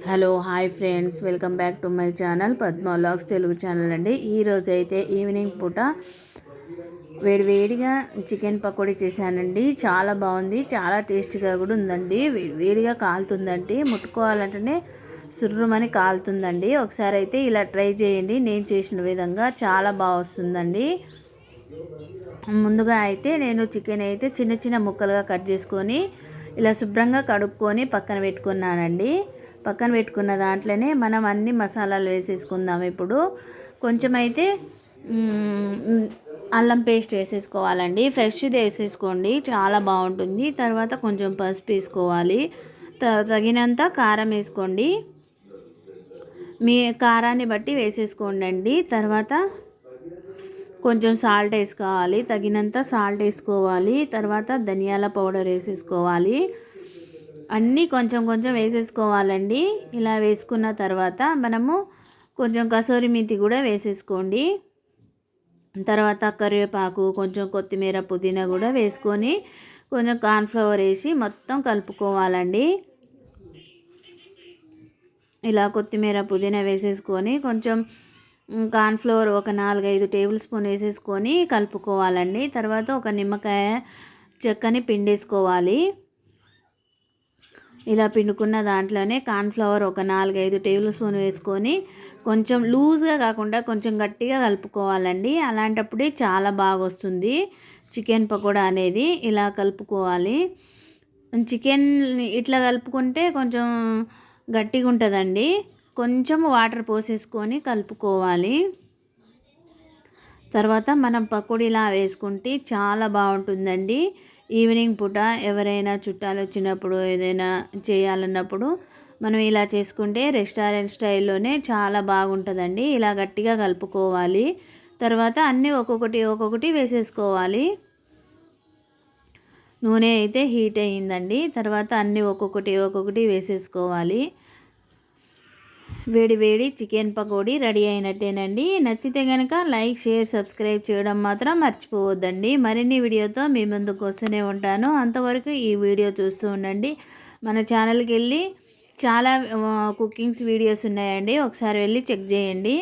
Hello hi friends, welcome back to my channel Padma vlogs Telugu channel అండి. ఈరోజు అయితే evening పూట వేడివేడిగా చికెన్ పకోడీ చేశానండి. చాలా బాగుంది, చాలా టేస్టీగా కూడా ఉందండి. వేడిగా కాలుతుందండి, ముట్టుకోవాలంటేనే సుర్రుమని కాలుతుందండి. ఒకసారి అయితే ఇలా ట్రై చేయండి, నేను చేసిన విధంగా చాలా బాగా వస్తుందండి. ముందుగా అయితే నేను చికెన్ అయితే చిన్న చిన్న ముక్కలుగా కట్ చేసుకొని ఇలా శుభ్రంగా కడుక్కొని పక్కన పెట్టుకున్నానండి. పక్కన పెట్టుకున్న దాంట్లోనే మనం అన్ని మసాలాలు వేసేసుకుందాం. ఇప్పుడు కొంచెం అయితే అల్లం పేస్ట్ వేసేసుకోవాలండి. ఫ్రెష్ది వేసేసుకోండి, చాలా బాగుంటుంది. తర్వాత కొంచెం పసుపు వేసుకోవాలి, తగినంత కారం వేసుకోండి, మీ కారాన్ని బట్టి వేసేసుకోండి. తర్వాత కొంచెం సాల్ట్ వేసుకోవాలి, తగినంత సాల్ట్ వేసుకోవాలి. తర్వాత ధనియాల పౌడర్ వేసేసుకోవాలి. అన్నీ కొంచెం కొంచెం వేసేసుకోవాలండి. ఇలా వేసుకున్న తర్వాత మనము కొంచెం కసూరి మెంతి కూడా వేసేసుకోండి. తర్వాత కరివేపాకు, కొంచెం కొత్తిమీర, పుదీనా కూడా వేసుకొని కొంచెం కార్న్ఫ్లవర్ వేసి మొత్తం కలుపుకోవాలండి. ఇలా కొత్తిమీర, పుదీనా వేసేసుకొని కొంచెం కార్న్ఫ్లవర్ ఒక 4-5 టేబుల్ స్పూన్ వేసేసుకొని కలుపుకోవాలండి. తర్వాత ఒక నిమ్మకాయ చెక్కని పిండేసుకోవాలి. ఇలా పిండుకున్న దాంట్లోనే కార్న్ఫ్లవర్ ఒక 4-5 టేబుల్ స్పూన్ వేసుకొని కొంచెం లూజ్గా కాకుండా కొంచెం గట్టిగా కలుపుకోవాలండి. అలాంటప్పుడే చాలా బాగా వస్తుంది చికెన్ పకోడా అనేది. ఇలా కలుపుకోవాలి. చికెన్ ఇట్లా కలుపుకుంటే కొంచెం గట్టిగా ఉంటుందండి. కొంచెం వాటర్ పోసేసుకొని కలుపుకోవాలి. తర్వాత మనం పకోడీలా వేసుకుంటే చాలా బాగుంటుందండి. ఈవినింగ్ పూట ఎవరైనా చుట్టాలు వచ్చినప్పుడు, ఏదైనా చేయాలన్నప్పుడు మనం ఇలా చేసుకుంటే రెస్టారెంట్ స్టైల్లోనే చాలా బాగుంటుందండి. ఇలా గట్టిగా కలుపుకోవాలి. తర్వాత అన్నీ ఒక్కొక్కటి వేసేసుకోవాలి. నూనె అయితే హీట్ అయ్యిందండి. తర్వాత అన్నీ ఒక్కొక్కటి వేసేసుకోవాలి. వేడి వేడి చికెన్ పకోడీ రెడీ అయినట్టేనండి. నచ్చితే కనుక లైక్, షేర్, సబ్స్క్రైబ్ చేయడం మాత్రం మర్చిపోవద్దండి. మరిన్ని వీడియోతో మీ ముందుకు వస్తూనే ఉంటాను. అంతవరకు ఈ వీడియో చూస్తూ ఉండండి. మన ఛానల్కి వెళ్ళి చాలా కుకింగ్స్ వీడియోస్ ఉన్నాయండి, ఒకసారి వెళ్ళి చెక్ చేయండి.